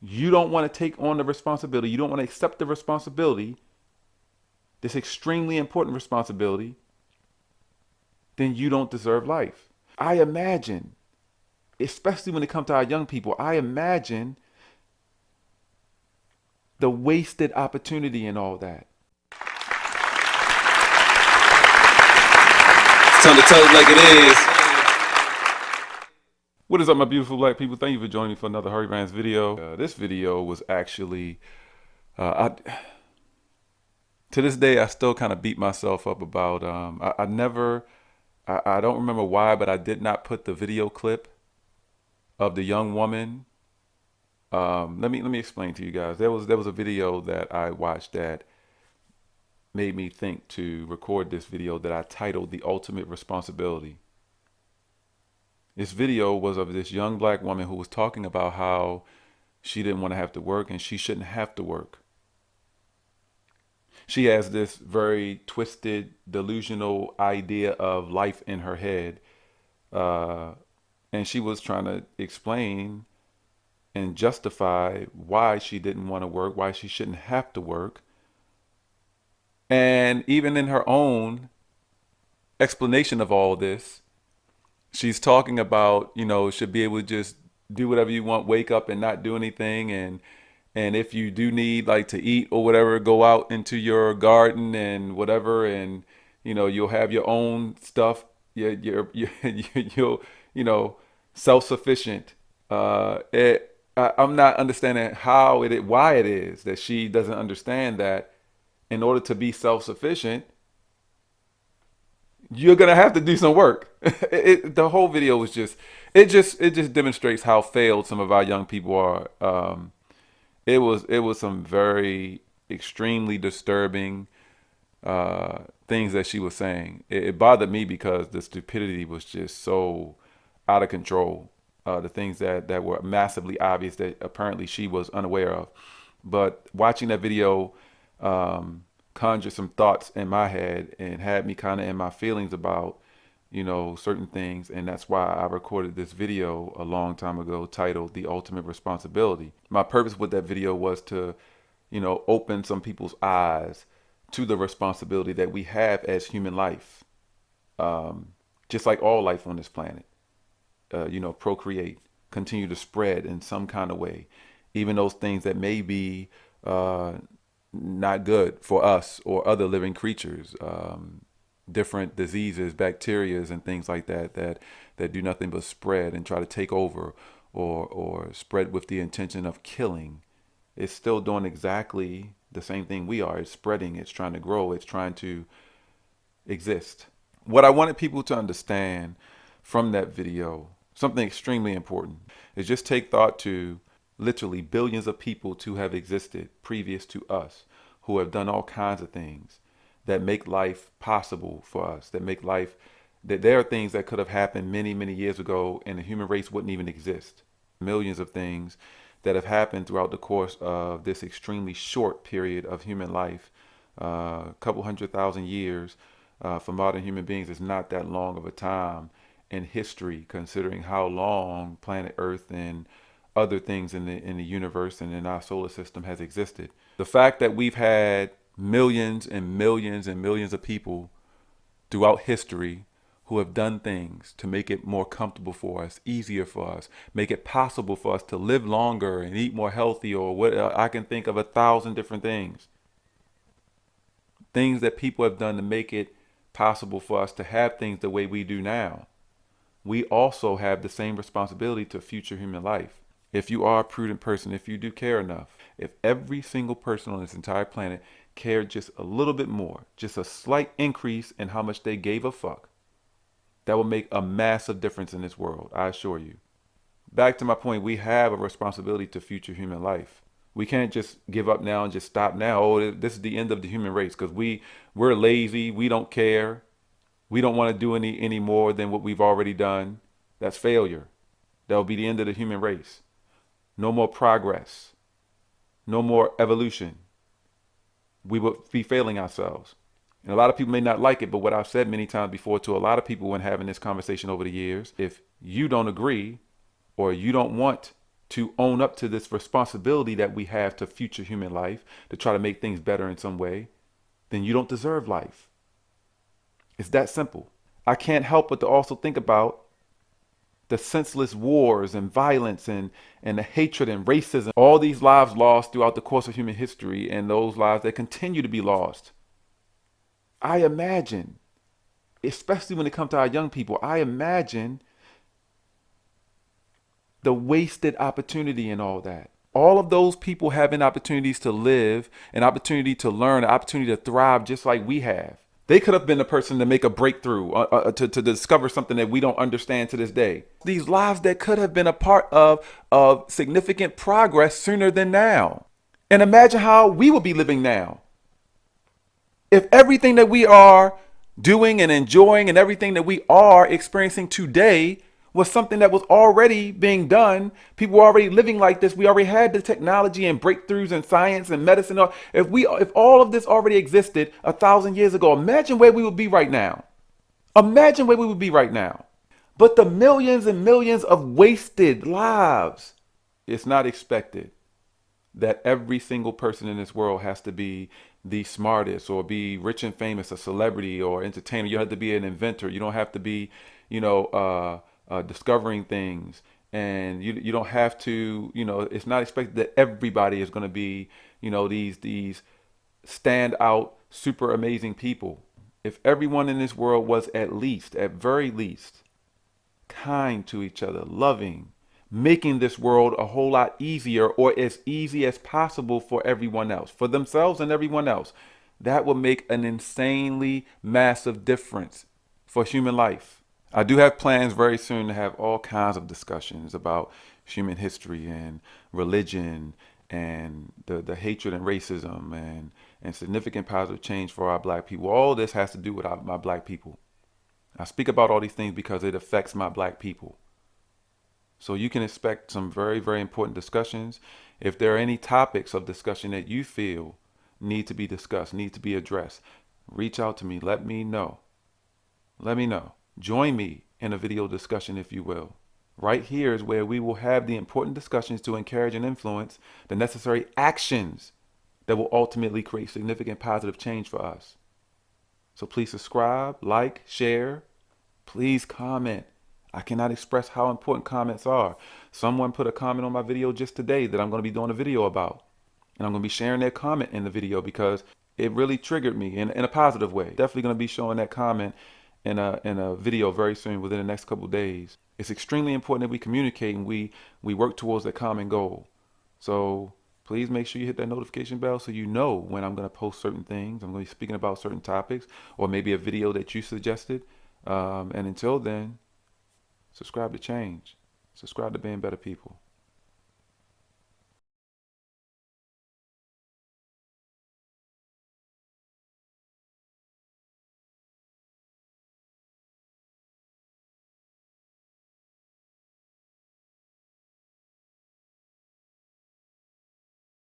you don't want to take on the responsibility, you don't want to accept the responsibility, this extremely important responsibility, then you don't deserve life. I imagine, especially when it comes to our young people, I imagine the wasted opportunity and all that. It's time to tell it like it is. What is up, my beautiful black people? Thank you for joining me for another Harvey Rants video. This video was actually, to this day, I still kind of beat myself up about, I don't remember why, but I did not put the video clip of the young woman. Let me explain to you guys. There was a video that I watched that made me think to record this video that I titled "The Ultimate Responsibility." This video was of this young black woman who was talking about how she didn't want to have to work and she shouldn't have to work. She has this very twisted, delusional idea of life in her head. And she was trying to explain and justify why she didn't want to work, why she shouldn't have to work. And even in her own explanation of all this, she's talking about, should be able to just do whatever you want, wake up and not do anything. And if you do need like to eat or whatever, go out into your garden and whatever. And, you'll have your own stuff. You'll self-sufficient. I'm not understanding why it is that she doesn't understand that in order to be self-sufficient, you're gonna have to do some work. The whole video was it just demonstrates how failed some of our young people are. It was some very extremely disturbing things that she was saying. It bothered me because the stupidity was just so out of control. The things that were massively obvious that apparently she was unaware of. But watching that video conjured some thoughts in my head and had me kind of in my feelings about, certain things. And that's why I recorded this video a long time ago titled "The Ultimate Responsibility." My purpose with that video was to, open some people's eyes to the responsibility that we have as human life. Just like all life on this planet. Procreate, continue to spread in some kind of way, even those things that may be not good for us or other living creatures, different diseases, bacterias, and things like that do nothing but spread and try to take over or spread with the intention of killing. It's still doing exactly the same thing we are. It's spreading, it's trying to grow, it's trying to exist. What I wanted people to understand from that video, something extremely important, is just take thought to literally billions of people to have existed previous to us who have done all kinds of things that make life possible for us, that there are things that could have happened many, many years ago and the human race wouldn't even exist. Millions of things that have happened throughout the course of this extremely short period of human life. A couple 100,000 years for modern human beings is not that long of a time in history, considering how long planet Earth and other things in the universe and in our solar system has existed. The fact that we've had millions and millions and millions of people throughout history who have done things to make it more comfortable for us, easier for us, make it possible for us to live longer and eat more healthy, or what I can think of 1,000 different things. Things that people have done to make it possible for us to have things the way we do now. We also have the same responsibility to future human life. If you are a prudent person, if you do care enough, if every single person on this entire planet cared just a little bit more, just a slight increase in how much they gave a fuck, that will make a massive difference in this world, I assure you. Back to my point, we have a responsibility to future human life. We can't just give up now and just stop now. Oh, this is the end of the human race because we're lazy, we don't care. We don't want to do any more than what we've already done. That's failure. That'll be the end of the human race. No more progress. No more evolution. We would be failing ourselves. And a lot of people may not like it, but what I've said many times before to a lot of people when having this conversation over the years, if you don't agree or you don't want to own up to this responsibility that we have to future human life, to try to make things better in some way, then you don't deserve life. It's that simple. I can't help but to also think about the senseless wars and violence and the hatred and racism, all these lives lost throughout the course of human history, and those lives that continue to be lost. I imagine, especially when it comes to our young people, I imagine the wasted opportunity and all that. All of those people having opportunities to live, an opportunity to learn, an opportunity to thrive just like we have. They could have been the person to make a breakthrough, to discover something that we don't understand to this day. These lives that could have been a part of significant progress sooner than now. And imagine how we will be living now. If everything that we are doing and enjoying and everything that we are experiencing today was something that was already being done, people were already living like this, we already had the technology and breakthroughs in science and medicine. If all of this already existed 1,000 years ago, imagine where we would be right now. Imagine where we would be right now. But the millions and millions of wasted lives, it's not expected that every single person in this world has to be the smartest or be rich and famous, a celebrity or entertainer. You don't have to be an inventor. You don't have to be, discovering things. And you don't have to, it's not expected that everybody is going to be, these stand out, super amazing people. If everyone in this world was at very least, kind to each other, loving, making this world a whole lot easier or as easy as possible for everyone else, for themselves and everyone else, that would make an insanely massive difference for human life. I do have plans very soon to have all kinds of discussions about human history and religion and the hatred and racism and significant positive change for our black people. All this has to do with my black people. I speak about all these things because it affects my black people. So you can expect some very, very important discussions. If there are any topics of discussion that you feel need to be discussed, need to be addressed, reach out to me. Let me know. Let me know. Join me in a video discussion, if you will. Right here is where we will have the important discussions to encourage and influence the necessary actions that will ultimately create significant positive change for us. So please subscribe, like, share. Please comment. I cannot express how important comments are. Someone put a comment on my video just today that I'm going to be doing a video about. And I'm going to be sharing their comment in the video because it really triggered me in a positive way. Definitely going to be showing that comment in a video very soon, within the next couple of days. It's extremely important that we communicate and we work towards that common goal. So please make sure you hit that notification bell so you know when I'm going to post certain things. I'm going to be speaking about certain topics or maybe a video that you suggested. And until then, subscribe to change. Subscribe to being better people.